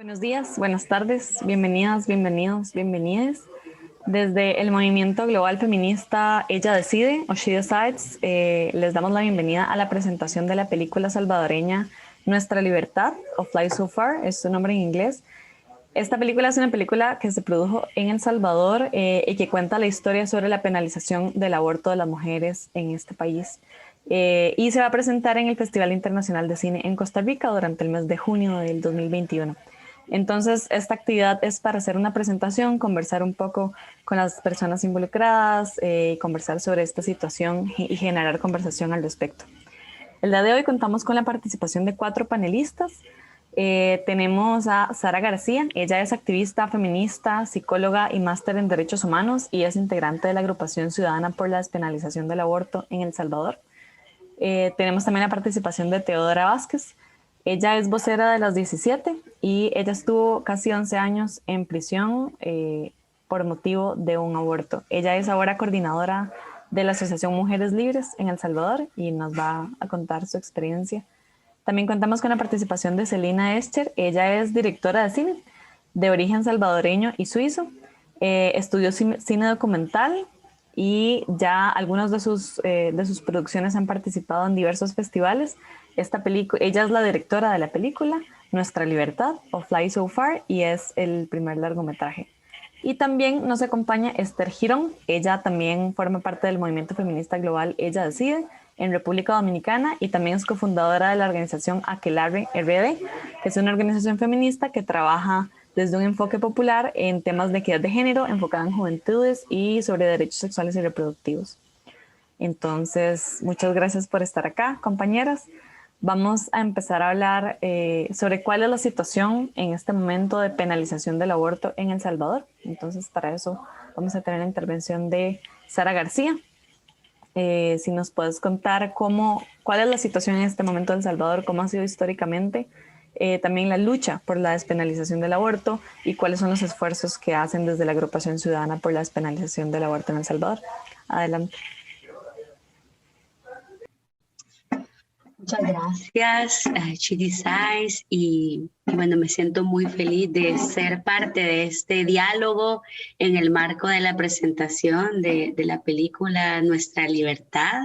Buenos días, buenas tardes, bienvenidas, bienvenidos, bienvenides. Desde el movimiento global feminista Ella Decide, o She Decides, les damos la bienvenida a la presentación de la película salvadoreña Nuestra Libertad, o Fly So Far, es su nombre en inglés. Esta película es una película que se produjo en El Salvador y que cuenta la historia sobre la penalización del aborto de las mujeres en este país. Y se va a presentar en el Festival Internacional de Cine en Costa Rica durante el mes de junio del 2021. Entonces, esta actividad es para hacer una presentación, conversar un poco con las personas involucradas, conversar sobre esta situación y generar conversación al respecto. El día de hoy contamos con la participación de 4 panelistas. Tenemos a Sara García, ella es activista feminista, psicóloga y máster en derechos humanos y es integrante de la agrupación ciudadana por la despenalización del aborto en El Salvador. Tenemos también la participación de Teodora Vázquez. Ella es vocera de las 17 y ella estuvo casi 11 años en prisión por motivo de un aborto. Ella es ahora coordinadora de la Asociación Mujeres Libres en El Salvador y nos va a contar su experiencia. También contamos con la participación de Celina Escher. Ella es directora de cine de origen salvadoreño y suizo. Estudió cine documental y ya algunas de sus producciones han participado en diversos festivales. Ella es la directora de la película Nuestra Libertad, o Fly So Far, y es el primer largometraje. Y también nos acompaña Esther Girón. Ella también forma parte del movimiento feminista global Ella Decide en República Dominicana y también es cofundadora de la organización Aquelarre RD, que es una organización feminista que trabaja desde un enfoque popular en temas de equidad de género, enfocada en juventudes y sobre derechos sexuales y reproductivos. Entonces, muchas gracias por estar acá, compañeras. Vamos a empezar a hablar sobre cuál es la situación en este momento de penalización del aborto en El Salvador. Entonces, para eso vamos a tener la intervención de Sara García. Si nos puedes contar cuál es la situación en este momento en El Salvador, cómo ha sido históricamente, también la lucha por la despenalización del aborto y cuáles son los esfuerzos que hacen desde la Agrupación Ciudadana por la Despenalización del Aborto en El Salvador. Adelante. Muchas gracias, She Decides, y bueno, me siento muy feliz de ser parte de este diálogo en el marco de la presentación de la película Nuestra Libertad,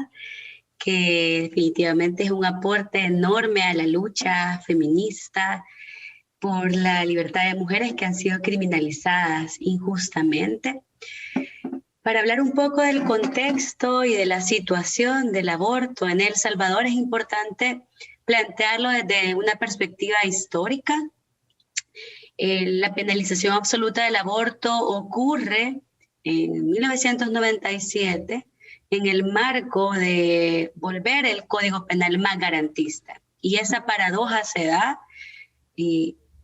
que definitivamente es un aporte enorme a la lucha feminista por la libertad de mujeres que han sido criminalizadas injustamente. Para hablar un poco del contexto y de la situación del aborto en El Salvador es importante plantearlo desde una perspectiva histórica. La penalización absoluta del aborto ocurre en 1997 en el marco de volver el Código Penal más garantista. Y esa paradoja se da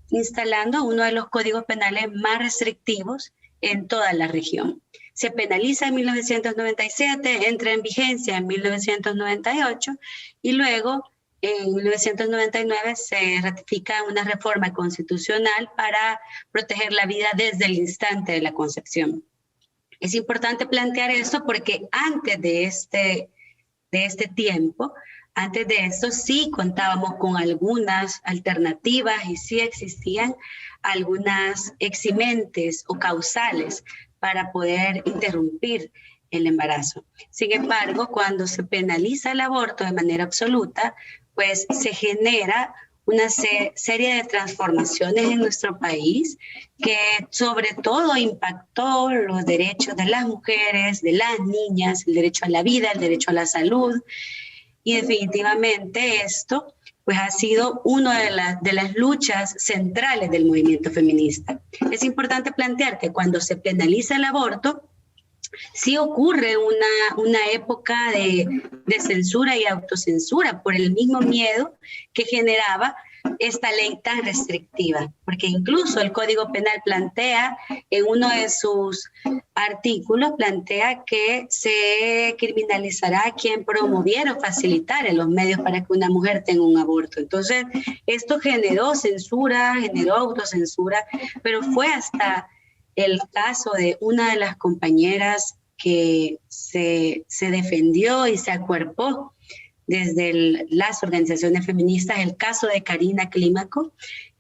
instalando uno de los códigos penales más restrictivos en toda la región. Se penaliza en 1997, entra en vigencia en 1998 y luego en 1999 se ratifica una reforma constitucional para proteger la vida desde el instante de la concepción. Es importante plantear esto porque antes de este tiempo, antes de esto sí contábamos con algunas alternativas y sí existían algunas eximentes o causales para poder interrumpir el embarazo. Sin embargo, cuando se penaliza el aborto de manera absoluta, pues se genera una serie de transformaciones en nuestro país que sobre todo impactó los derechos de las mujeres, de las niñas, el derecho a la vida, el derecho a la salud. Y definitivamente esto pues ha sido una de las luchas centrales del movimiento feminista. Es importante plantear que cuando se penaliza el aborto, sí ocurre una época de censura y autocensura por el mismo miedo que generaba esta ley tan restrictiva, porque incluso el Código Penal plantea, en uno de sus artículos, plantea que se criminalizará a quien promoviera o facilitara los medios para que una mujer tenga un aborto. Entonces, esto generó censura, generó autocensura, pero fue hasta el caso de una de las compañeras que se defendió y se acuerpó desde las organizaciones feministas, el caso de Karina Clímaco,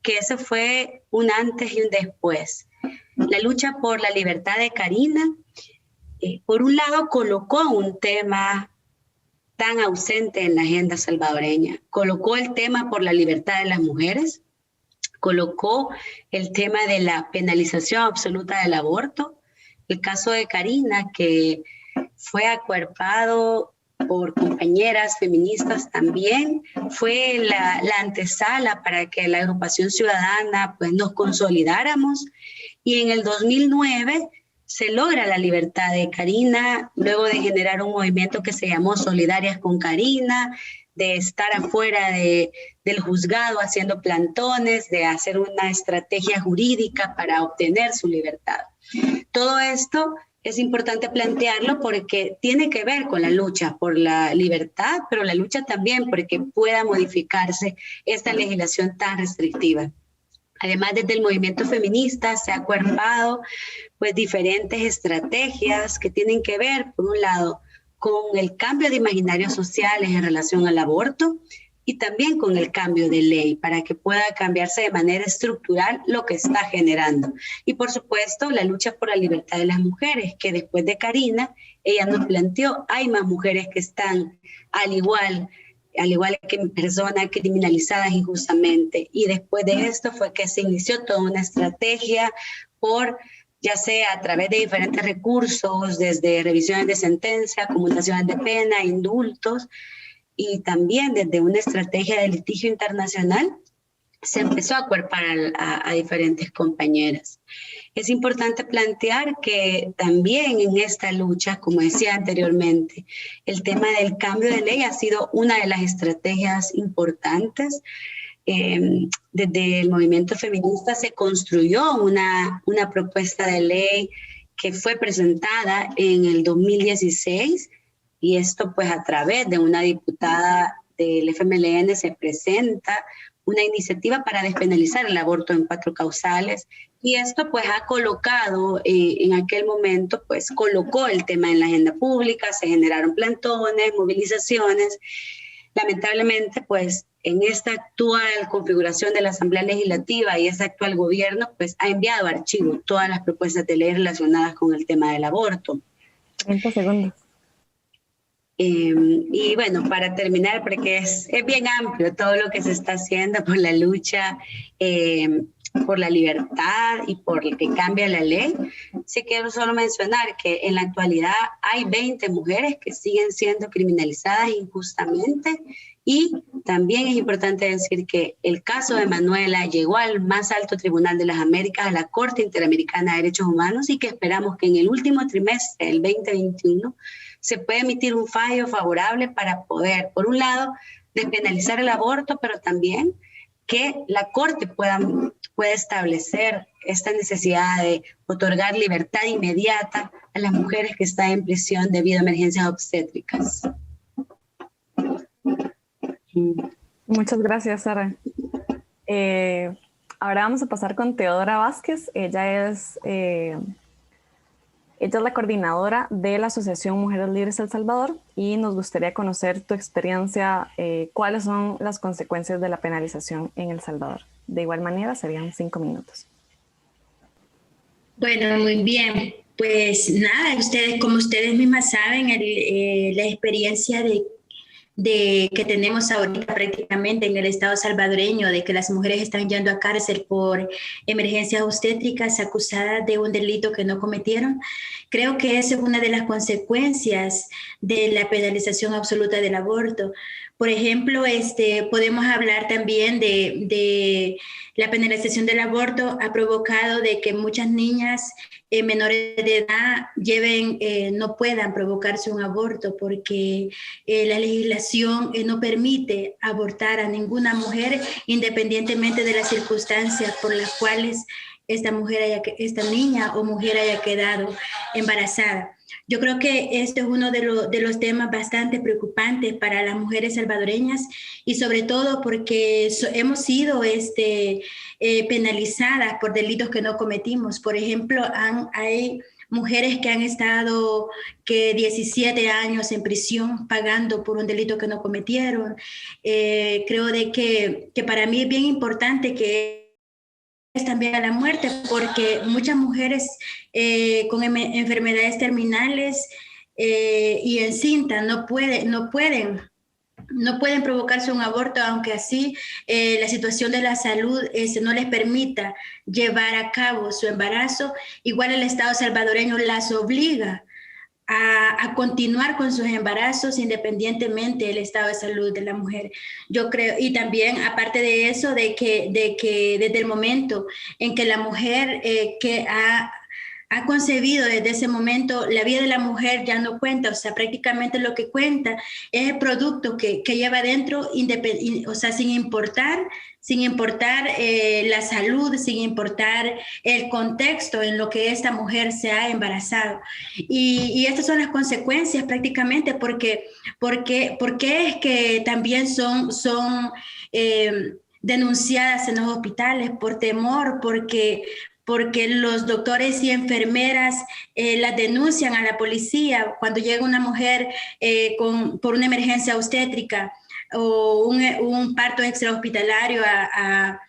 que eso fue un antes y un después. La lucha por la libertad de Karina, por un lado, colocó un tema tan ausente en la agenda salvadoreña. Colocó el tema por la libertad de las mujeres, colocó el tema de la penalización absoluta del aborto, el caso de Karina, que fue acuerpado por compañeras feministas también, fue la antesala para que la agrupación ciudadana pues, nos consolidáramos, y en el 2009 se logra la libertad de Karina, luego de generar un movimiento que se llamó Solidarias con Karina, de estar afuera del juzgado haciendo plantones, de hacer una estrategia jurídica para obtener su libertad. Todo esto es importante plantearlo porque tiene que ver con la lucha por la libertad, pero la lucha también porque pueda modificarse esta legislación tan restrictiva. Además, desde el movimiento feminista se ha acuerpado pues, diferentes estrategias que tienen que ver, por un lado, con el cambio de imaginarios sociales en relación al aborto y también con el cambio de ley para que pueda cambiarse de manera estructural lo que está generando. Y por supuesto, la lucha por la libertad de las mujeres, que después de Karina, ella nos planteó, hay más mujeres que están al igual que personas criminalizadas injustamente. Y después de esto fue que se inició toda una estrategia por, ya sea a través de diferentes recursos, desde revisiones de sentencia, conmutaciones de pena, indultos, y también desde una estrategia de litigio internacional, se empezó a acuerpar a diferentes compañeras. Es importante plantear que también en esta lucha, como decía anteriormente, el tema del cambio de ley ha sido una de las estrategias importantes. Desde el movimiento feminista se construyó una propuesta de ley que fue presentada en el 2016, y esto pues a través de una diputada del FMLN se presenta una iniciativa para despenalizar el aborto en 4 causales, y esto pues ha colocado, en aquel momento pues colocó el tema en la agenda pública, se generaron plantones, movilizaciones. Lamentablemente pues en esta actual configuración de la Asamblea Legislativa y ese actual gobierno pues ha enviado a archivo todas las propuestas de ley relacionadas con el tema del aborto. 30 segundos. Y bueno, para terminar, porque es bien amplio todo lo que se está haciendo por la lucha por la libertad y por el que cambia la ley, sí quiero solo mencionar que en la actualidad hay 20 mujeres que siguen siendo criminalizadas injustamente, y también es importante decir que el caso de Manuela llegó al más alto tribunal de las Américas, a la Corte Interamericana de Derechos Humanos, y que esperamos que en el último trimestre del 2021 se pueda emitir un fallo favorable para poder, por un lado, despenalizar el aborto, pero también que la Corte pueda establecer esta necesidad de otorgar libertad inmediata a las mujeres que están en prisión debido a emergencias obstétricas. Muchas gracias, Sara. Ahora vamos a pasar con Teodora Vázquez. Ella es la coordinadora de la Asociación Mujeres Libres El Salvador, y nos gustaría conocer tu experiencia, cuáles son las consecuencias de la penalización en El Salvador. De igual manera, serían 5 minutos. Bueno, muy bien. Pues nada, como ustedes mismas saben, la experiencia que tenemos ahorita prácticamente en el Estado salvadoreño, de que las mujeres están yendo a cárcel por emergencias obstétricas acusadas de un delito que no cometieron, creo que esa es una de las consecuencias de la penalización absoluta del aborto. Por ejemplo, podemos hablar también de la penalización del aborto ha provocado de que muchas niñas menores de edad no puedan provocarse un aborto, porque la legislación no permite abortar a ninguna mujer independientemente de las circunstancias por las cuales esta niña o mujer haya quedado embarazada. Yo creo que este es uno de los temas bastante preocupantes para las mujeres salvadoreñas, y sobre todo porque hemos sido penalizadas por delitos que no cometimos. Por ejemplo, hay mujeres que han estado 17 años en prisión pagando por un delito que no cometieron. Creo de que para mí es bien importante que también a la muerte, porque muchas mujeres con enfermedades terminales y encintas no pueden provocarse un aborto, aunque así la situación de la salud no les permita llevar a cabo su embarazo. Igual el Estado salvadoreño las obliga a continuar con sus embarazos independientemente del estado de salud de la mujer. Yo creo, y también aparte de eso, de que desde el momento en que la mujer que ha concebido desde ese momento, la vida de la mujer ya no cuenta, o sea, prácticamente lo que cuenta es el producto que lleva dentro, o sea, sin importar la salud, sin importar el contexto en lo que esta mujer se ha embarazado. Y estas son las consecuencias prácticamente, porque es que también son denunciadas en los hospitales por temor, porque los doctores y enfermeras las denuncian a la policía cuando llega una mujer por una emergencia obstétrica o un parto extrahospitalario a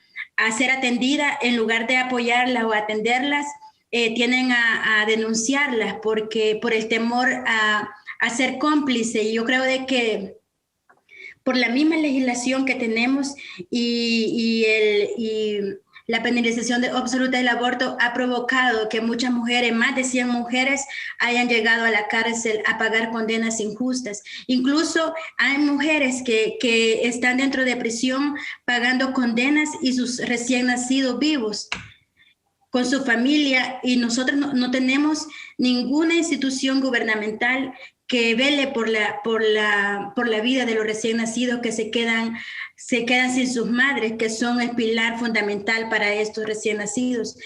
ser atendida. En lugar de apoyarlas o atenderlas, tienden a denunciarlas por el temor a ser cómplice. Y yo creo de que por la misma legislación que tenemos y la penalización absoluta del aborto ha provocado que muchas mujeres, más de 100 mujeres, hayan llegado a la cárcel a pagar condenas injustas. Incluso hay mujeres que están dentro de prisión pagando condenas y sus recién nacidos vivos con su familia, y nosotros no tenemos ninguna institución gubernamental que vele por la vida de los recién nacidos que se quedan sin sus madres, que son el pilar fundamental para estos recién nacidos.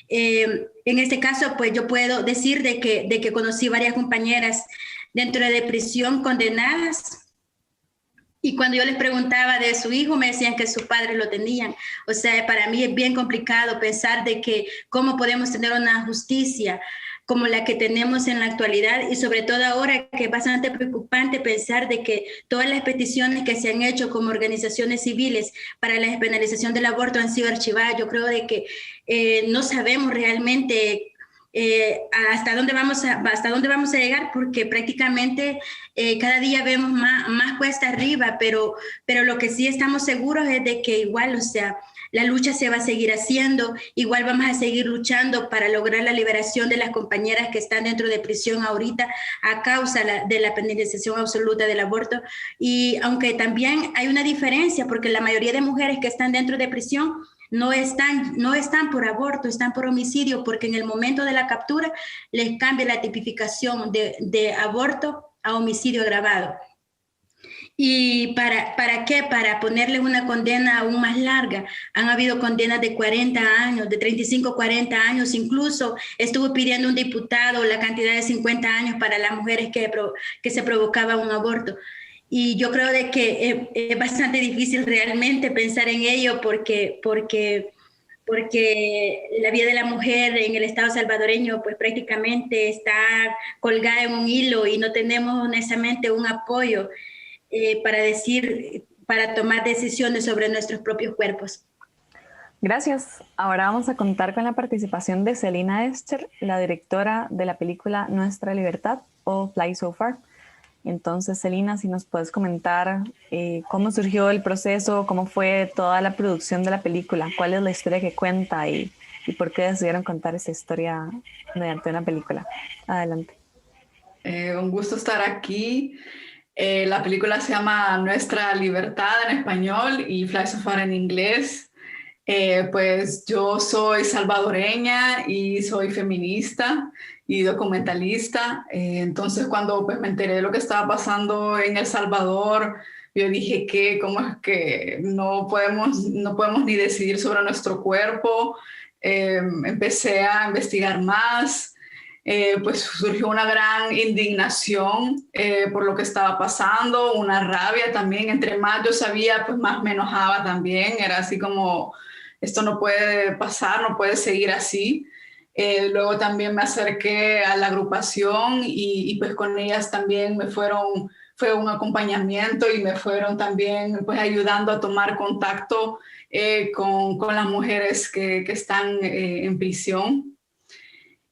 En este caso, pues yo puedo decir de que conocí varias compañeras dentro de prisión condenadas, y cuando yo les preguntaba de su hijo, me decían que sus padres lo tenían. O sea, para mí es bien complicado pensar de que cómo podemos tener una justicia como la que tenemos en la actualidad, y sobre todo ahora que es bastante preocupante pensar de que todas las peticiones que se han hecho como organizaciones civiles para la despenalización del aborto han sido archivadas. Yo creo de que no sabemos realmente hasta dónde vamos a llegar, porque prácticamente cada día vemos más cuesta arriba, pero lo que sí estamos seguros es de que igual, o sea, la lucha se va a seguir haciendo, igual vamos a seguir luchando para lograr la liberación de las compañeras que están dentro de prisión ahorita a causa de la penalización absoluta del aborto. Y aunque también hay una diferencia, porque la mayoría de mujeres que están dentro de prisión no están por aborto, están por homicidio, porque en el momento de la captura les cambia la tipificación de aborto a homicidio agravado. ¿Y para qué? Para ponerle una condena aún más larga. Han habido condenas de 40 años, de 35, 40 años. Incluso estuvo pidiendo un diputado la cantidad de 50 años para las mujeres que se provocaba un aborto. Y yo creo de que es bastante difícil realmente pensar en ello, porque la vida de la mujer en el Estado salvadoreño pues prácticamente está colgada en un hilo, y no tenemos honestamente un apoyo para tomar decisiones sobre nuestros propios cuerpos. Gracias. Ahora vamos a contar con la participación de Celina Escher, la directora de la película Nuestra Libertad, o Fly So Far. Entonces, Celina, si nos puedes comentar cómo surgió el proceso, cómo fue toda la producción de la película, cuál es la historia que cuenta y por qué decidieron contar esa historia mediante una película. Adelante. Un gusto estar aquí. La película se llama Nuestra Libertad en español y Fly So Far en inglés. Pues yo soy salvadoreña y soy feminista y documentalista. Entonces cuando pues, me enteré de lo que estaba pasando en El Salvador, yo dije que cómo es que no podemos ni decidir sobre nuestro cuerpo. Empecé a investigar más. Pues surgió una gran indignación por lo que estaba pasando, una rabia también. Entre más yo sabía, pues más me enojaba también. Era así como, esto no puede pasar, no puede seguir así. Luego también me acerqué a la agrupación y pues con ellas también fue un acompañamiento, y me fueron también pues ayudando a tomar contacto con las mujeres que están en prisión.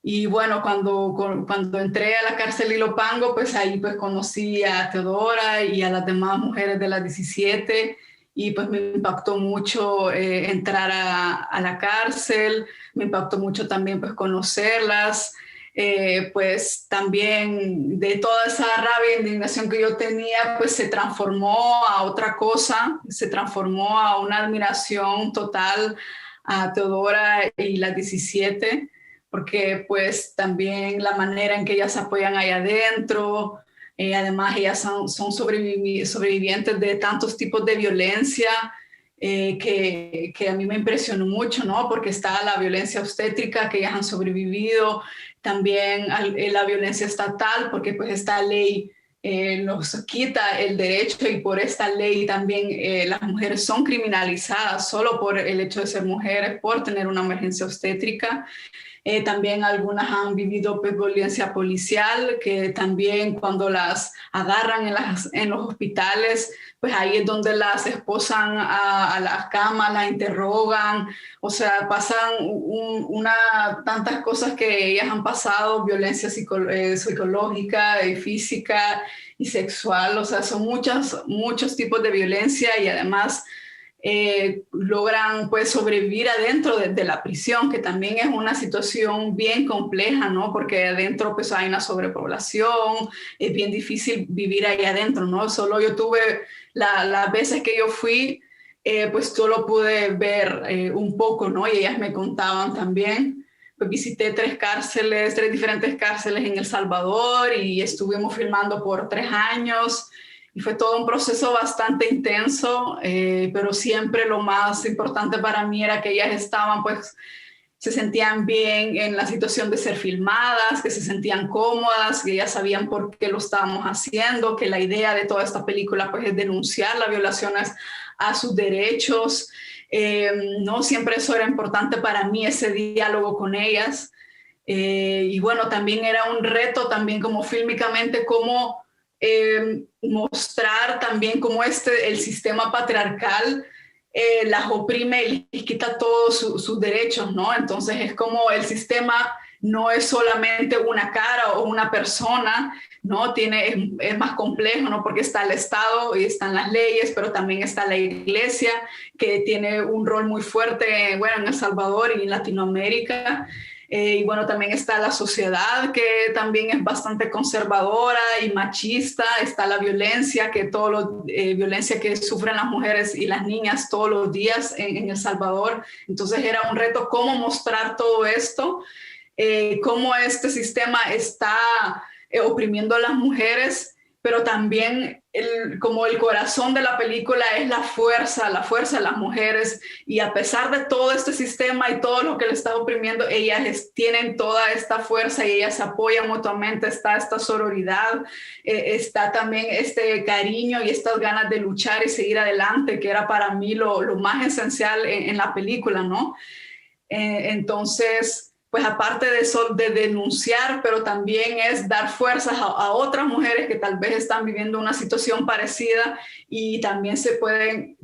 Y bueno, cuando entré a la cárcel Ilopango, pues ahí pues conocí a Teodora y a las demás mujeres de las 17 y pues me impactó mucho entrar a la cárcel, me impactó mucho también pues conocerlas, pues también de toda esa rabia e indignación que yo tenía, pues se transformó a otra cosa, se transformó a una admiración total a Teodora y las 17, porque pues también la manera en que ellas se apoyan ahí adentro, además ellas son sobrevivientes de tantos tipos de violencia que a mí me impresionó mucho, ¿no? Porque está la violencia obstétrica que ellas han sobrevivido, también la violencia estatal, porque pues esta ley nos quita el derecho y por esta ley también las mujeres son criminalizadas solo por el hecho de ser mujeres, por tener una emergencia obstétrica. También algunas han vivido pues, violencia policial, que también cuando las agarran en los hospitales, pues ahí es donde las esposan a las camas, las interrogan, o sea, pasan tantas cosas que ellas han pasado, violencia psicológica, física y sexual, o sea, son muchos tipos de violencia y además logran pues sobrevivir adentro de la prisión, que también es una situación bien compleja, ¿no? Porque adentro pues hay una sobrepoblación, es bien difícil vivir ahí adentro, ¿no? Solo yo tuve, las veces que yo fui, pues solo pude ver un poco, ¿no? Y ellas me contaban también. Pues visité 3 diferentes cárceles en El Salvador y estuvimos filmando por 3 años. Y fue todo un proceso bastante intenso, pero siempre lo más importante para mí era que ellas estaban, pues, se sentían bien en la situación de ser filmadas, que se sentían cómodas, que ellas sabían por qué lo estábamos haciendo, que la idea de toda esta película, pues, es denunciar las violaciones a sus derechos. No siempre eso era importante para mí, ese diálogo con ellas. Y bueno, también era un reto, también como fílmicamente, cómo mostrar también cómo el sistema patriarcal las oprime y les quita todos sus derechos, ¿no? Entonces es como el sistema no es solamente una cara o una persona, ¿no? Es más complejo, ¿no? Porque está el Estado y están las leyes, pero también está la Iglesia, que tiene un rol muy fuerte, bueno, en El Salvador y en Latinoamérica. Y bueno, también está la sociedad, que también es bastante conservadora y machista. Está la violencia, violencia que sufren las mujeres y las niñas todos los días en El Salvador. Entonces era un reto cómo mostrar todo esto, cómo este sistema está oprimiendo a las mujeres, pero también como el corazón de la película es la fuerza de las mujeres, y a pesar de todo este sistema y todo lo que le está oprimiendo, ellas tienen toda esta fuerza y ellas se apoyan mutuamente, está esta sororidad, está también este cariño y estas ganas de luchar y seguir adelante, que era para mí lo más esencial en la película, ¿no? Entonces, pues aparte de eso, de denunciar, pero también es dar fuerzas a otras mujeres que tal vez están viviendo una situación parecida y también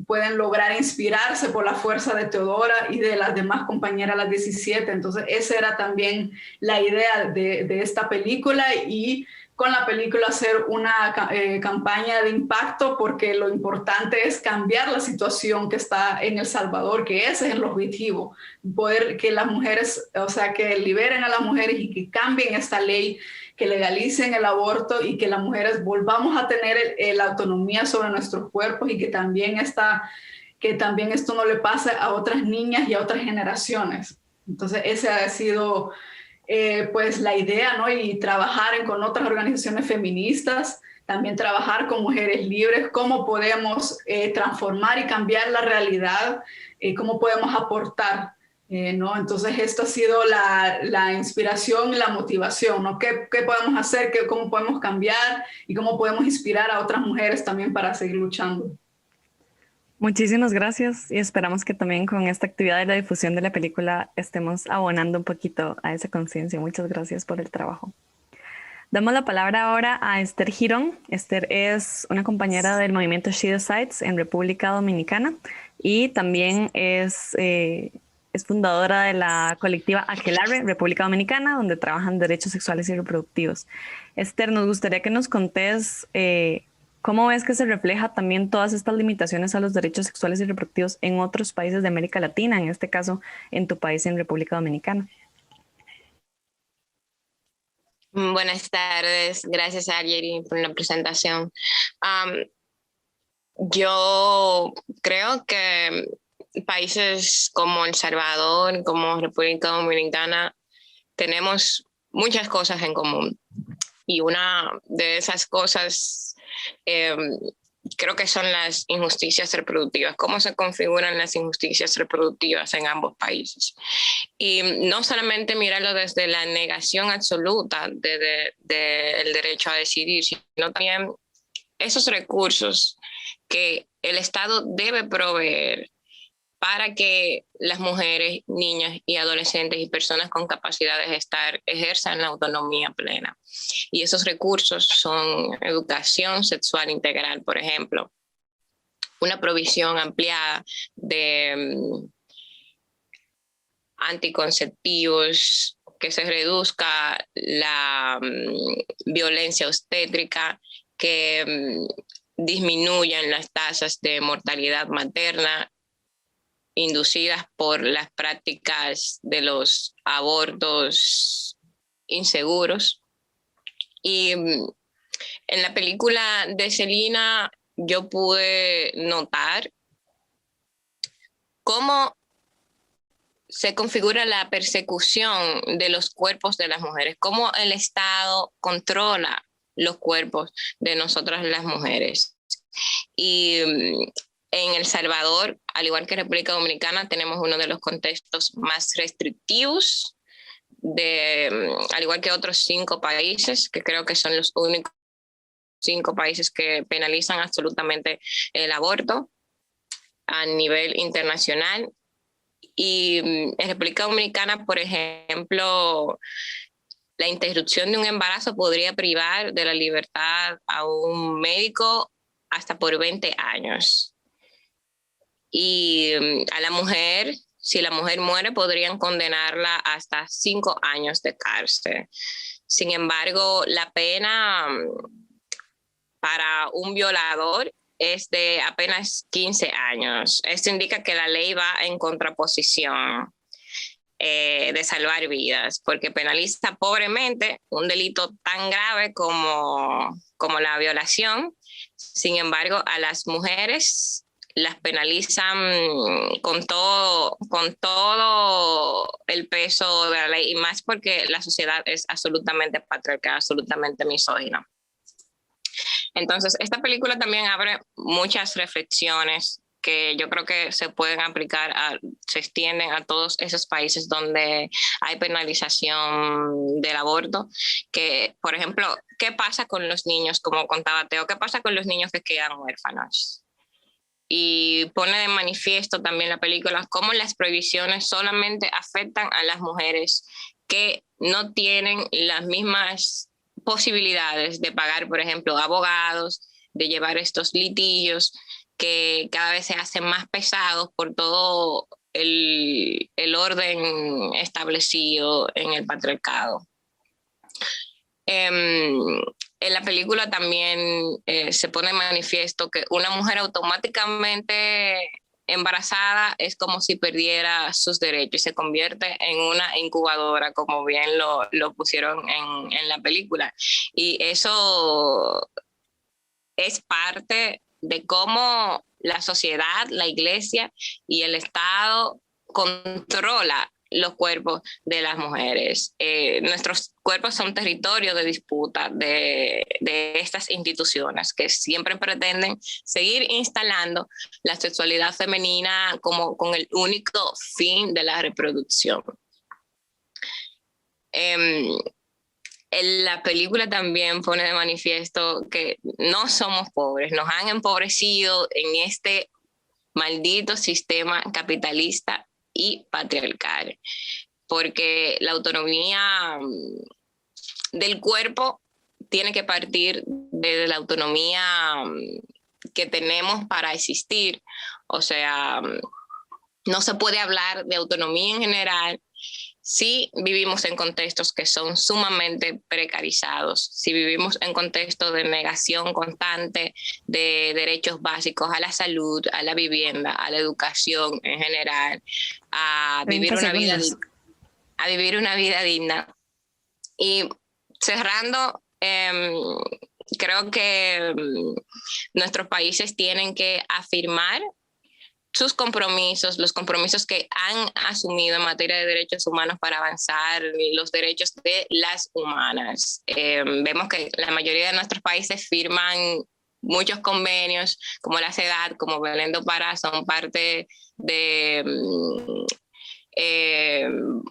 pueden lograr inspirarse por la fuerza de Teodora y de las demás compañeras, las 17. Entonces esa era también la idea de esta película, y con la película hacer una campaña de impacto, porque lo importante es cambiar la situación que está en El Salvador, que ese es el objetivo, poder que las mujeres, o sea, que liberen a las mujeres y que cambien esta ley, que legalicen el aborto y que las mujeres volvamos a tener la autonomía sobre nuestros cuerpos, y que también esto no le pase a otras niñas y a otras generaciones. Entonces ese ha sido pues la idea, ¿no? Y trabajar con otras organizaciones feministas, también trabajar con mujeres libres, cómo podemos transformar y cambiar la realidad, cómo podemos aportar, ¿no? Entonces esto ha sido la inspiración y la motivación, ¿no? ¿Qué podemos hacer? ¿Cómo podemos cambiar? Y cómo podemos inspirar a otras mujeres también para seguir luchando. Muchísimas gracias, y esperamos que también con esta actividad de la difusión de la película estemos abonando un poquito a esa conciencia. Muchas gracias por el trabajo. Damos la palabra ahora a Esther Girón. Esther es una compañera del movimiento She Decides en República Dominicana y también es fundadora de la colectiva Aquelarre, República Dominicana, donde trabajan derechos sexuales y reproductivos. Esther, nos gustaría que nos contés cómo ves que se refleja también todas estas limitaciones a los derechos sexuales y reproductivos en otros países de América Latina, en este caso en tu país, en República Dominicana. Buenas tardes, gracias Ariel por la presentación. Yo creo que países como El Salvador, como República Dominicana, tenemos muchas cosas en común. Y una de esas cosas creo que son las injusticias reproductivas, cómo se configuran las injusticias reproductivas en ambos países. Y no solamente mirarlo desde la negación absoluta del derecho a decidir, sino también esos recursos que el Estado debe proveer para que las mujeres, niñas y adolescentes y personas con capacidades de estar ejerzan la autonomía plena. Y esos recursos son educación sexual integral, por ejemplo, una provisión ampliada de anticonceptivos, que se reduzca la violencia obstétrica, que disminuyan las tasas de mortalidad materna inducidas por las prácticas de los abortos inseguros. Y en la película de Selena yo pude notar cómo se configura la persecución de los cuerpos de las mujeres, cómo el Estado controla los cuerpos de nosotras las mujeres. Y en El Salvador, al igual que República Dominicana, tenemos uno de los contextos más restrictivos, al igual que otros 5 países, que creo que son los únicos 5 países que penalizan absolutamente el aborto a nivel internacional. Y en República Dominicana, por ejemplo, la interrupción de un embarazo podría privar de la libertad a un médico hasta por 20 años. Y a la mujer, si la mujer muere, podrían condenarla hasta 5 años de cárcel. Sin embargo, la pena para un violador es de apenas 15 años. Esto indica que la ley va en contraposición de salvar vidas, porque penaliza pobremente un delito tan grave como la violación. Sin embargo, a las mujeres las penalizan con todo el peso de la ley, y más porque la sociedad es absolutamente patriarcal, absolutamente misógina. Entonces, esta película también abre muchas reflexiones que yo creo que se pueden aplicar, se extienden a todos esos países donde hay penalización del aborto, que, por ejemplo, ¿qué pasa con los niños? Como contaba Teo, ¿qué pasa con los niños que quedan huérfanos? Y pone de manifiesto también la película cómo las prohibiciones solamente afectan a las mujeres que no tienen las mismas posibilidades de pagar, por ejemplo, abogados, de llevar estos litigios que cada vez se hacen más pesados por todo el orden establecido en el patriarcado. En la película también se pone de manifiesto que una mujer automáticamente embarazada es como si perdiera sus derechos y se convierte en una incubadora, como bien lo pusieron en la película. Y eso es parte de cómo la sociedad, la iglesia y el Estado controla los cuerpos de las mujeres. Nuestros cuerpos son territorio de disputa de estas instituciones que siempre pretenden seguir instalando la sexualidad femenina como con el único fin de la reproducción. La película también pone de manifiesto que no somos pobres, nos han empobrecido en este maldito sistema capitalista y patriarcal, porque la autonomía del cuerpo tiene que partir de la autonomía que tenemos para existir. O sea, no se puede hablar de autonomía en general si vivimos en contextos que son sumamente precarizados, si vivimos en contextos de negación constante de derechos básicos a la salud, a la vivienda, a la educación en general, a vivir una vida digna. Y cerrando, creo que nuestros países tienen que afirmar sus compromisos, los compromisos que han asumido en materia de derechos humanos para avanzar los derechos de las humanas. Vemos que la mayoría de nuestros países firman muchos convenios, como la CEDAW, como Belén do Pará, son parte de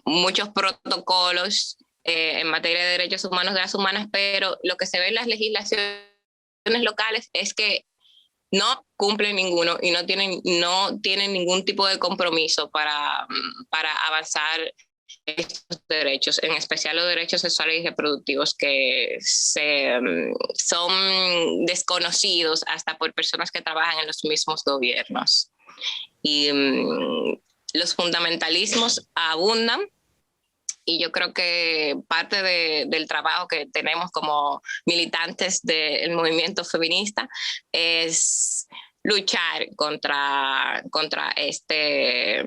muchos protocolos en materia de derechos humanos de las humanas, pero lo que se ve en las legislaciones locales es que no cumplen ninguno y no tienen ningún tipo de compromiso para avanzar estos derechos, en especial los derechos sexuales y reproductivos, que son desconocidos hasta por personas que trabajan en los mismos gobiernos. Y los fundamentalismos abundan. Y yo creo que parte del trabajo que tenemos como militantes del movimiento feminista es luchar contra este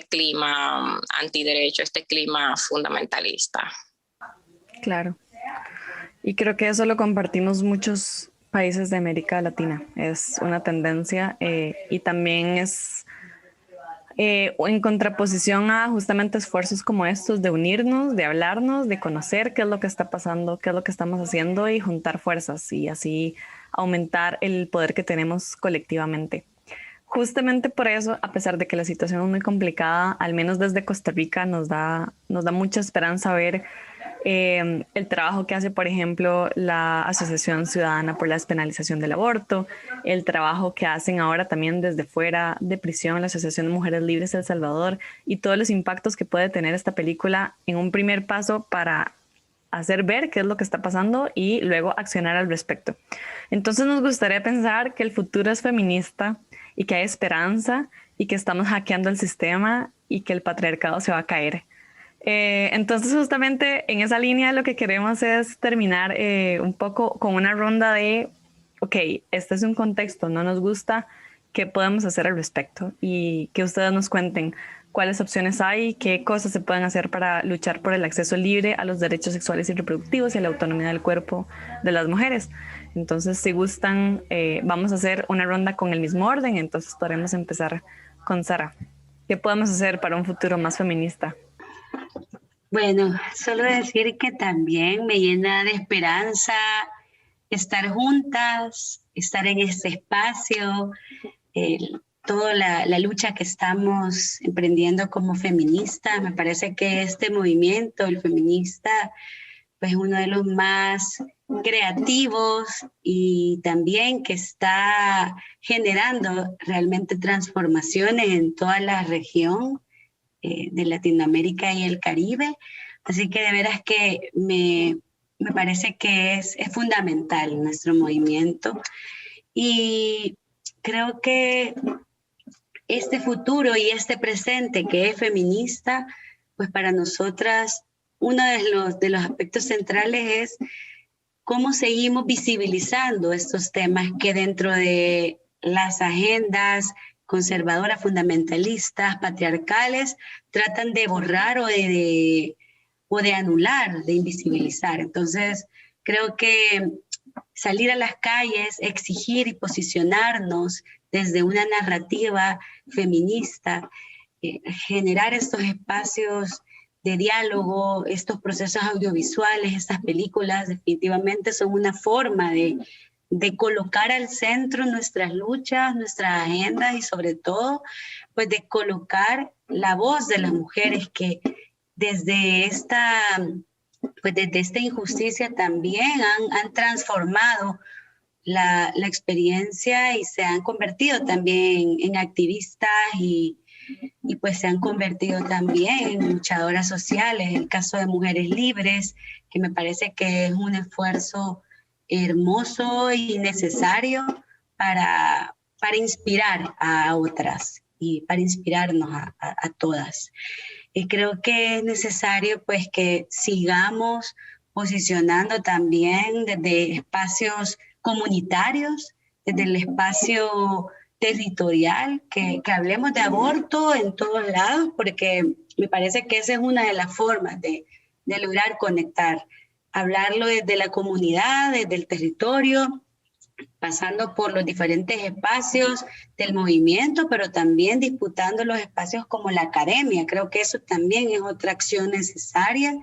clima antiderecho, este clima fundamentalista. Claro. Y creo que eso lo compartimos muchos países de América Latina. Es una tendencia y también es en contraposición a justamente esfuerzos como estos de unirnos, de hablarnos, de conocer qué es lo que está pasando, qué es lo que estamos haciendo y juntar fuerzas y así aumentar el poder que tenemos colectivamente. Justamente por eso, a pesar de que la situación es muy complicada, al menos desde Costa Rica nos da mucha esperanza ver el trabajo que hace, por ejemplo, la Asociación Ciudadana por la Despenalización del Aborto, el trabajo que hacen ahora también desde fuera de prisión la Asociación de Mujeres Libres de El Salvador y todos los impactos que puede tener esta película en un primer paso para hacer ver qué es lo que está pasando y luego accionar al respecto. Entonces nos gustaría pensar que el futuro es feminista y que hay esperanza y que estamos hackeando el sistema y que el patriarcado se va a caer. Entonces justamente en esa línea lo que queremos es terminar un poco con una ronda de, ok, este es un contexto, no nos gusta, ¿qué podemos hacer al respecto? Y que ustedes nos cuenten cuáles opciones hay, qué cosas se pueden hacer para luchar por el acceso libre a los derechos sexuales y reproductivos y a la autonomía del cuerpo de las mujeres. Entonces, si gustan, vamos a hacer una ronda con el mismo orden, entonces podremos empezar con Sara. ¿Qué podemos hacer para un futuro más feminista? Bueno, solo decir que también me llena de esperanza estar juntas, estar en este espacio, toda la lucha que estamos emprendiendo como feministas. Me parece que este movimiento, el feminista, pues es uno de los más creativos y también que está generando realmente transformaciones en toda la región de Latinoamérica y el Caribe. Así que de veras que me parece que es fundamental nuestro movimiento. Y creo que este futuro y este presente que es feminista, pues para nosotras uno de los aspectos centrales es cómo seguimos visibilizando estos temas que dentro de las agendas conservadoras, fundamentalistas, patriarcales, tratan de borrar o de anular, de invisibilizar. Entonces, creo que salir a las calles, exigir y posicionarnos desde una narrativa feminista, generar estos espacios de diálogo, estos procesos audiovisuales, estas películas definitivamente son una forma de colocar al centro nuestras luchas, nuestras agendas y sobre todo pues de colocar la voz de las mujeres que desde esta injusticia también han transformado la experiencia y se han convertido también en activistas y pues se han convertido también en luchadoras sociales. El caso de Mujeres Libres, que me parece que es un esfuerzo hermoso y necesario para inspirar a otras y para inspirarnos a todas. Y creo que es necesario pues que sigamos posicionando también desde espacios comunitarios, desde el espacio territorial, que hablemos de aborto en todos lados, porque me parece que esa es una de las formas de lograr conectar, hablarlo desde la comunidad, desde el territorio, pasando por los diferentes espacios del movimiento, pero también disputando los espacios como la academia. Creo que eso también es otra acción necesaria.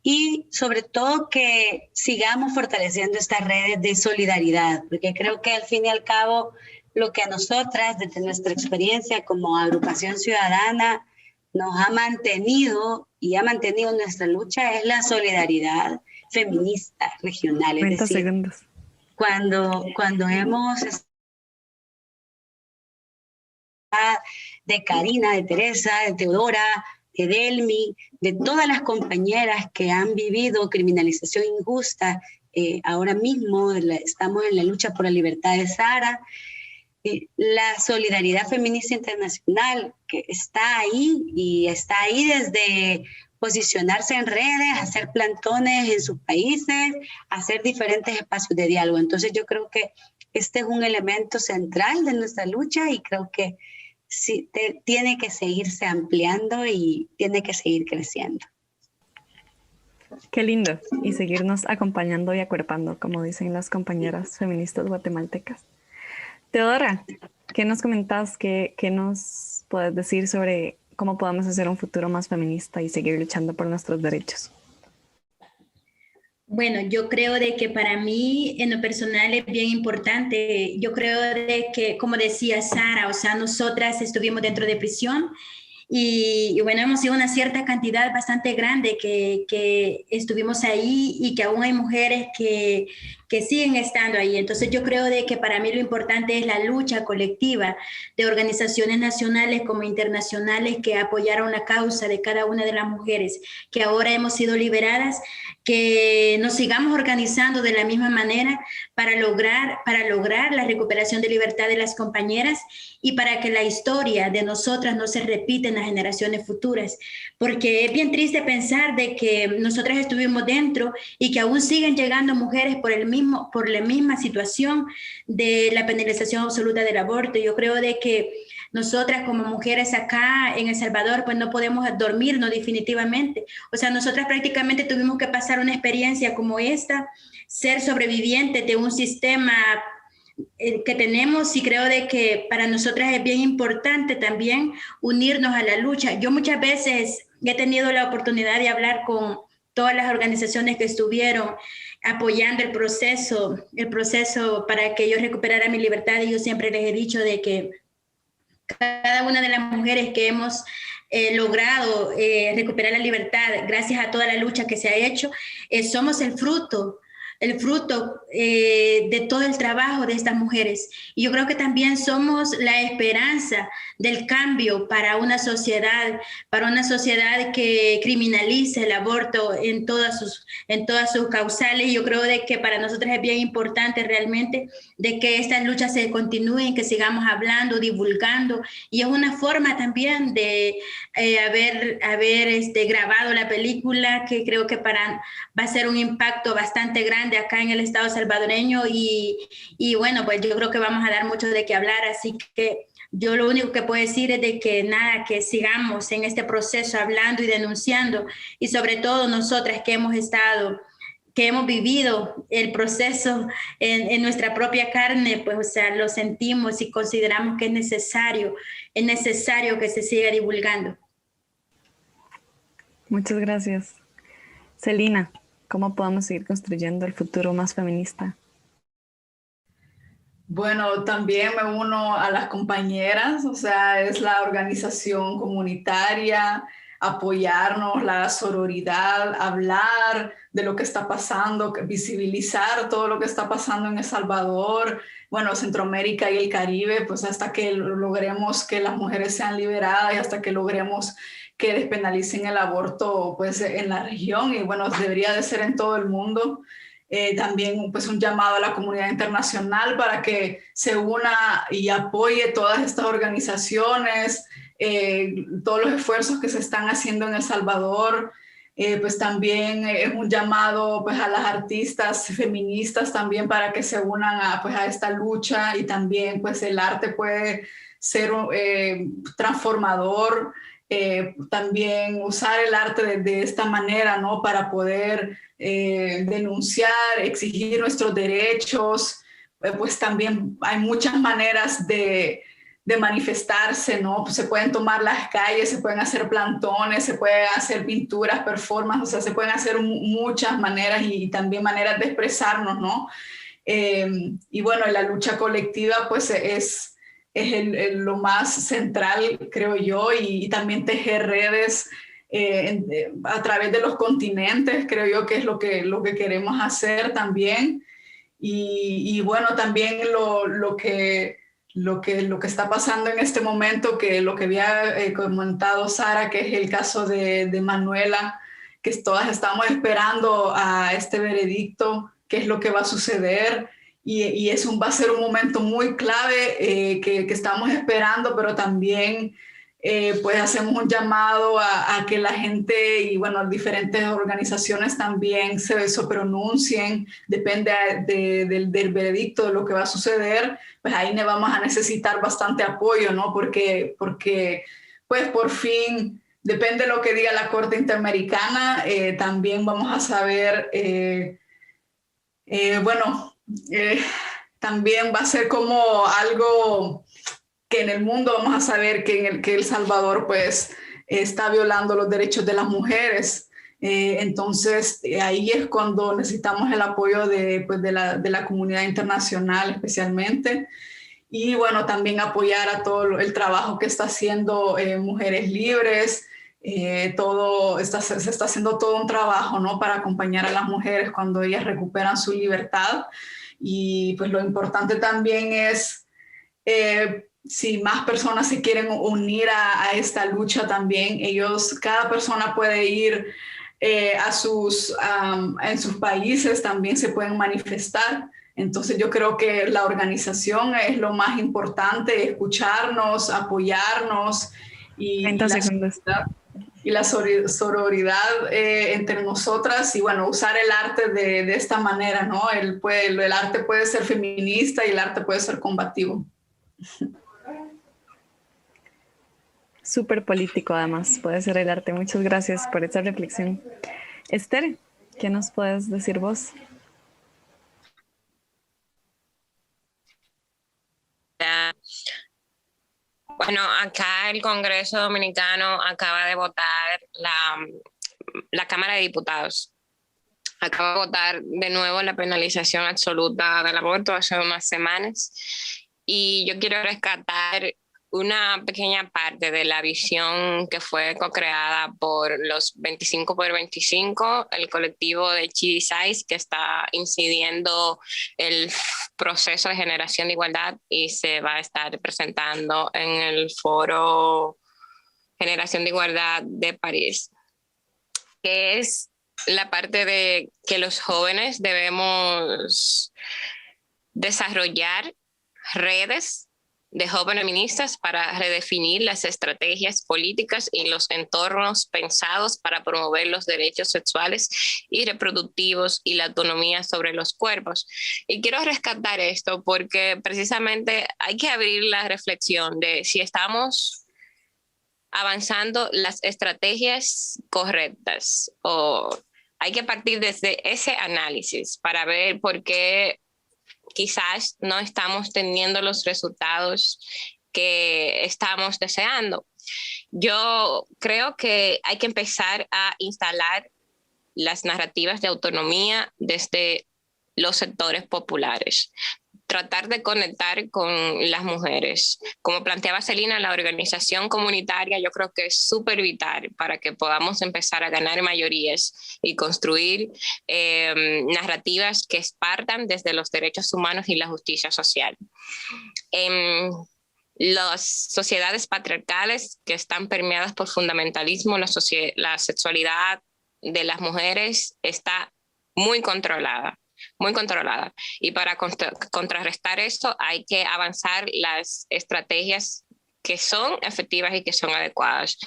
Y sobre todo que sigamos fortaleciendo estas redes de solidaridad, porque creo que al fin y al cabo lo que a nosotras, desde nuestra experiencia como agrupación ciudadana, nos ha mantenido y ha mantenido nuestra lucha es la solidaridad feminista regional. Es 30 decir, segundos. Cuando hemos de Karina, de Teresa, de Teodora, de Delmi, de todas las compañeras que han vivido criminalización injusta, ahora mismo estamos en la lucha por la libertad de Sara, la solidaridad feminista internacional que está ahí y está ahí desde posicionarse en redes, hacer plantones en sus países, hacer diferentes espacios de diálogo. Entonces yo creo que este es un elemento central de nuestra lucha y creo que sí, tiene que seguirse ampliando y tiene que seguir creciendo. Qué lindo. Y seguirnos acompañando y acuerpando, como dicen las compañeras feministas guatemaltecas. Teodora, ¿qué nos comentas? ¿Qué nos puedes decir sobre cómo podemos hacer un futuro más feminista y seguir luchando por nuestros derechos? Bueno, yo creo de que para mí en lo personal es bien importante. Yo creo de que, como decía Sara, o sea, nosotras estuvimos dentro de prisión y bueno, hemos sido una cierta cantidad bastante grande que estuvimos ahí y que aún hay mujeres que siguen estando ahí. Entonces yo creo de que para mí lo importante es la lucha colectiva de organizaciones nacionales como internacionales que apoyaron la causa de cada una de las mujeres que ahora hemos sido liberadas, que nos sigamos organizando de la misma manera para lograr la recuperación de libertad de las compañeras y para que la historia de nosotras no se repita en las generaciones futuras, porque es bien triste pensar de que nosotras estuvimos dentro y que aún siguen llegando mujeres por la misma situación de la penalización absoluta del aborto. Yo creo de que nosotras como mujeres acá en El Salvador, pues no podemos dormirnos definitivamente. O sea, nosotras prácticamente tuvimos que pasar una experiencia como esta, ser sobrevivientes de un sistema que tenemos, y creo de que para nosotras es bien importante también unirnos a la lucha. Yo muchas veces he tenido la oportunidad de hablar con todas las organizaciones que estuvieron apoyando el proceso para que yo recuperara mi libertad, y yo siempre les he dicho de que cada una de las mujeres que hemos logrado recuperar la libertad gracias a toda la lucha que se ha hecho, somos el fruto de todo el trabajo de estas mujeres. Y yo creo que también somos la esperanza del cambio para una sociedad que criminalice el aborto en todas sus causales. Y yo creo de que para nosotros es bien importante realmente de que estas luchas se continúen, que sigamos hablando, divulgando. Y es una forma también de haber grabado la película, que creo que va a ser un impacto bastante grande acá en el estado salvadoreño y bueno, pues yo creo que vamos a dar mucho de qué hablar, así que yo lo único que puedo decir es de que nada, que sigamos en este proceso hablando y denunciando, y sobre todo nosotras que hemos vivido el proceso en nuestra propia carne, pues o sea, lo sentimos y consideramos que es necesario que se siga divulgando. Muchas gracias. Celina, ¿cómo podemos seguir construyendo el futuro más feminista? Bueno, también me uno a las compañeras, o sea, es la organización comunitaria, apoyarnos, la sororidad, hablar de lo que está pasando, visibilizar todo lo que está pasando en El Salvador, bueno, Centroamérica y el Caribe, pues hasta que logremos que las mujeres sean liberadas y hasta que logremos que despenalicen el aborto pues en la región, y bueno, debería de ser en todo el mundo. también pues un llamado a la comunidad internacional para que se una y apoye todas estas organizaciones, todos los esfuerzos que se están haciendo en El Salvador. Pues también es un llamado pues, a las artistas feministas también para que se unan pues, a esta lucha, y también pues, el arte puede ser transformador. También usar el arte de esta manera, ¿no? Para poder denunciar, exigir nuestros derechos. Pues también hay muchas maneras de manifestarse, ¿no? Pues se pueden tomar las calles, se pueden hacer plantones, se pueden hacer pinturas, performances, o sea, se pueden hacer muchas maneras, y también maneras de expresarnos, ¿no? Y bueno, la lucha colectiva pues es lo más central, creo yo, y también tejer redes a través de los continentes, creo yo que es lo que queremos hacer también. Y bueno, también lo que está pasando en este momento, que lo que había comentado Sara, que es el caso de Manuela, que todas estamos esperando a este veredicto, qué es lo que va a suceder. Y va a ser un momento muy clave que estamos esperando, pero también pues hacemos un llamado a que la gente y bueno, diferentes organizaciones también se pronuncien. Depende del veredicto, de lo que va a suceder, pues ahí vamos a necesitar bastante apoyo, ¿no? Porque pues por fin, depende de lo que diga la Corte Interamericana, también vamos a saber, bueno, también va a ser como algo que en el mundo vamos a saber que El Salvador pues está violando los derechos de las mujeres. Entonces ahí es cuando necesitamos el apoyo pues, de la comunidad internacional especialmente. Y bueno, también apoyar a todo el trabajo que está haciendo Mujeres Libres. Se está haciendo todo un trabajo, ¿no? Para acompañar a las mujeres cuando ellas recuperan su libertad. Y pues lo importante también es, si más personas se quieren unir a esta lucha también, cada persona puede ir en sus países, también se pueden manifestar. Entonces yo creo que la organización es lo más importante, escucharnos, apoyarnos, y 30 segundos. La sororidad entre nosotras, y bueno, usar el arte de esta manera, ¿no? El arte puede ser feminista y el arte puede ser combativo. Súper político además, puede ser el arte. Muchas gracias por esta reflexión. Esther, ¿qué nos puedes decir vos? Bueno, acá el Congreso Dominicano acaba de votar la Cámara de Diputados. Acaba de votar de nuevo la penalización absoluta del aborto hace unas semanas. Y yo quiero rescatar una pequeña parte de la visión que fue co-creada por los 25 por 25, el colectivo de Chidisais, que está incidiendo el proceso de generación de igualdad y se va a estar presentando en el foro Generación de Igualdad de París, que es la parte de que los jóvenes debemos desarrollar redes de jóvenes feministas para redefinir las estrategias políticas y los entornos pensados para promover los derechos sexuales y reproductivos y la autonomía sobre los cuerpos. Y quiero rescatar esto porque precisamente hay que abrir la reflexión de si estamos avanzando las estrategias correctas, o hay que partir desde ese análisis para ver por qué quizás no estamos teniendo los resultados que estamos deseando. Yo creo que hay que empezar a instalar las narrativas de autonomía desde los sectores populares. Tratar de conectar con las mujeres. Como planteaba Celina, la organización comunitaria yo creo que es súper vital para que podamos empezar a ganar mayorías y construir narrativas que partan desde los derechos humanos y la justicia social. Las sociedades patriarcales que están permeadas por fundamentalismo, la sexualidad de las mujeres está muy controlada. muy controlada. Y para contrarrestar esto hay que avanzar las estrategias que son efectivas y que son adecuadas.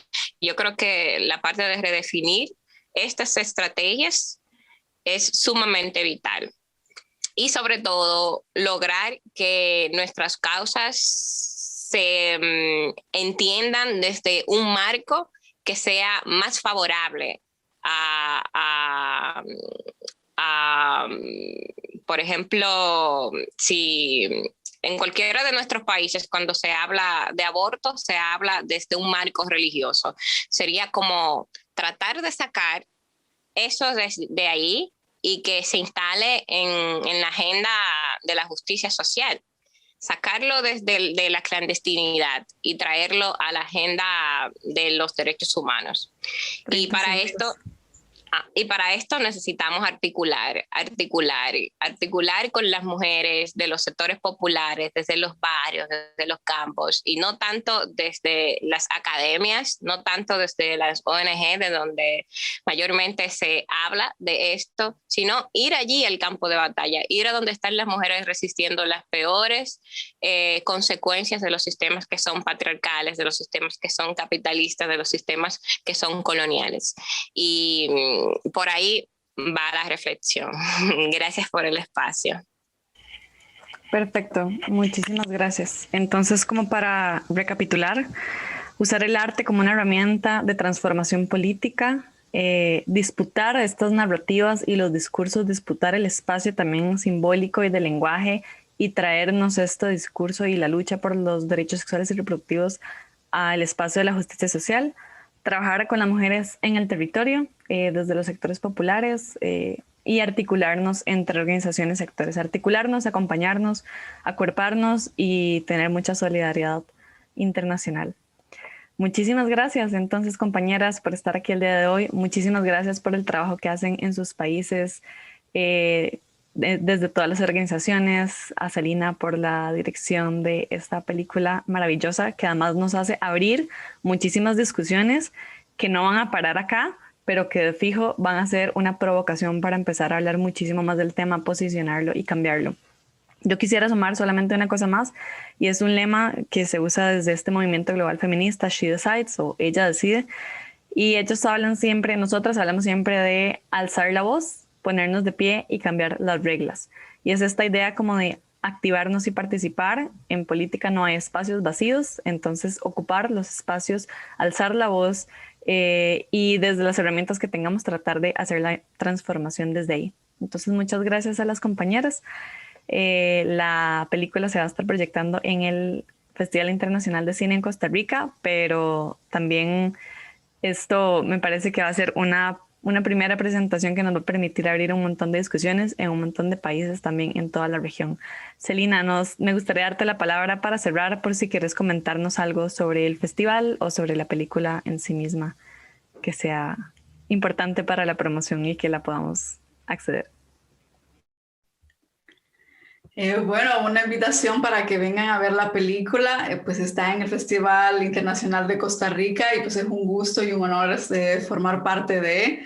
Yo creo que la parte de redefinir estas estrategias es sumamente vital. Y sobre todo, lograr que nuestras causas se entiendan desde un marco que sea más favorable por ejemplo, si en cualquiera de nuestros países cuando se habla de aborto, se habla desde un marco religioso. Sería como tratar de sacar eso de ahí y que se instale en la agenda de la justicia social. Sacarlo desde de la clandestinidad y traerlo a la agenda de los derechos humanos. Y para esto necesitamos articular con las mujeres de los sectores populares, desde los barrios, desde los campos, y no tanto desde las academias, no tanto desde las ONG, de donde mayormente se habla de esto, sino ir allí al campo de batalla, ir a donde están las mujeres resistiendo las peores consecuencias de los sistemas que son patriarcales, de los sistemas que son capitalistas, de los sistemas que son coloniales. Y por ahí va la reflexión. Gracias por el espacio. Perfecto, muchísimas gracias. Entonces, como para recapitular, usar el arte como una herramienta de transformación política, disputar estas narrativas y los discursos, disputar el espacio también simbólico y de lenguaje y traernos este discurso y la lucha por los derechos sexuales y reproductivos al espacio de la justicia social, trabajar con las mujeres en el territorio, desde los sectores populares, y articularnos entre organizaciones y sectores, articularnos, acompañarnos, acuerparnos y tener mucha solidaridad internacional. Muchísimas gracias entonces, compañeras, por estar aquí el día de hoy. Muchísimas gracias por el trabajo que hacen en sus países, desde todas las organizaciones, a Celina por la dirección de esta película maravillosa que además nos hace abrir muchísimas discusiones que no van a parar acá, pero que de fijo van a ser una provocación para empezar a hablar muchísimo más del tema, posicionarlo y cambiarlo. Yo quisiera sumar solamente una cosa más, y es un lema que se usa desde este movimiento global feminista, She Decides, o Ella Decide, y ellos hablan siempre, nosotras hablamos siempre de alzar la voz, ponernos de pie y cambiar las reglas. Y es esta idea como de activarnos y participar. En política no hay espacios vacíos, entonces ocupar los espacios, alzar la voz, y desde las herramientas que tengamos tratar de hacer la transformación desde ahí. Entonces, muchas gracias a las compañeras. La película se va a estar proyectando en el Festival Internacional de Cine en Costa Rica, pero también esto me parece que va a ser una primera presentación que nos va a permitir abrir un montón de discusiones en un montón de países también en toda la región. Celina, me gustaría darte la palabra para cerrar, por si quieres comentarnos algo sobre el festival o sobre la película en sí misma, que sea importante para la promoción y que la podamos acceder. Bueno, una invitación para que vengan a ver la película, pues está en el Festival Internacional de Costa Rica y pues es un gusto y un honor formar parte de.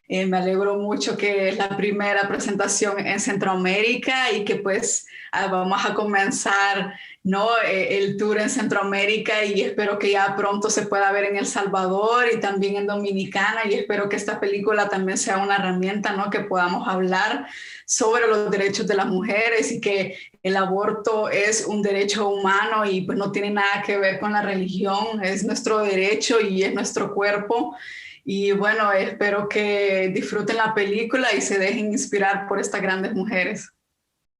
Me alegro mucho que es la primera presentación en Centroamérica y que pues vamos a comenzar, ¿no? El tour en Centroamérica, y espero que ya pronto se pueda ver en El Salvador y también en Dominicana, y espero que esta película también sea una herramienta, ¿no? Que podamos hablar sobre los derechos de las mujeres y que el aborto es un derecho humano y pues no tiene nada que ver con la religión, es nuestro derecho y es nuestro cuerpo. Y bueno, espero que disfruten la película y se dejen inspirar por estas grandes mujeres.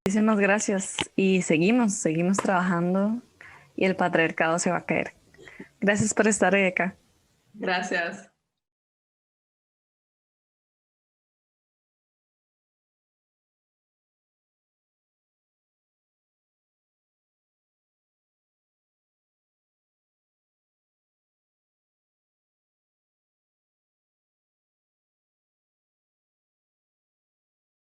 Muchísimas gracias y seguimos trabajando y el patriarcado se va a caer. Gracias por estar hoy acá. Gracias.